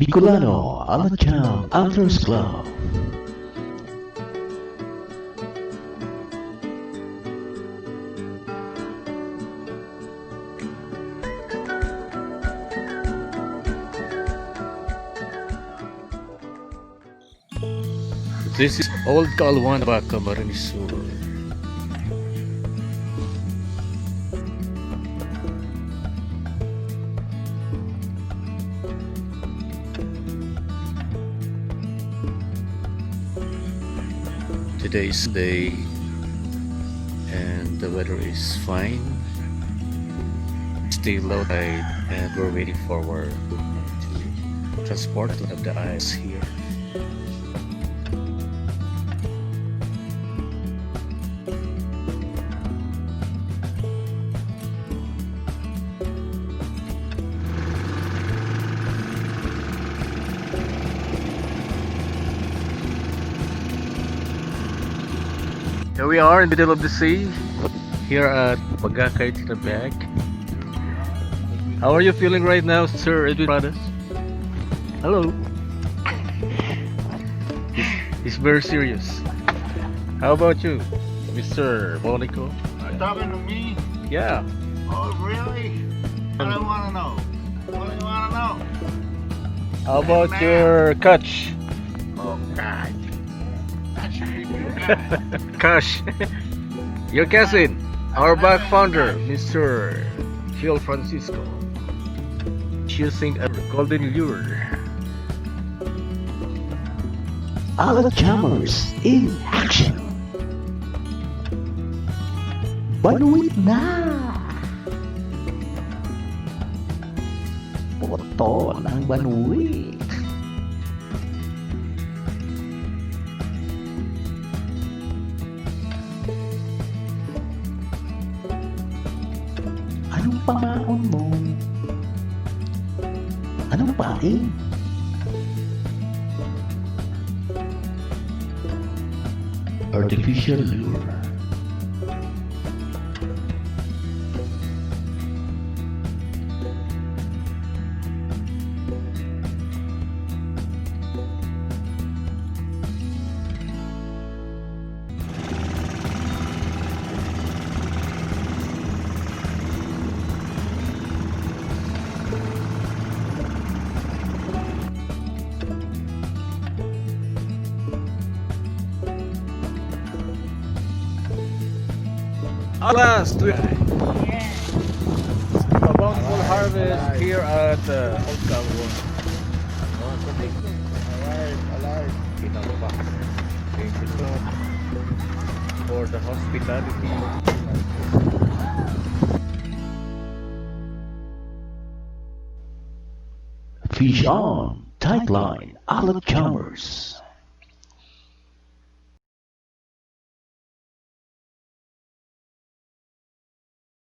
Bicolano Alachamers Anglers Club. This is Old Caaluan by Camarines. Today is day and the weather is fine. Still low tide and we're waiting forward to transport to have the ice here. Here we are in the middle of the sea, here at Bagakay, Tinambac. How are you feeling right now, Sir Edwin Fradez? Hello. He's very serious. How about you, Mr. Monico? Are you talking to me? Yeah. Oh, really? What do I want to know? What do you want to know? How about your catch? Oh, God. That should be your guy. Cash. Your cousin, our BAAC founder, Mr. Fel Francisco, choosing a golden lure. Alachamers in action. Banuit na! Boto ng banuit. Anong pamaon mo? Anong pain? Artificial lure. Alas, a bountiful harvest here at Old Caaluan. Alive. Tinambac. Thank you so much for the hospitality. Fish on, tight line, Alachamers.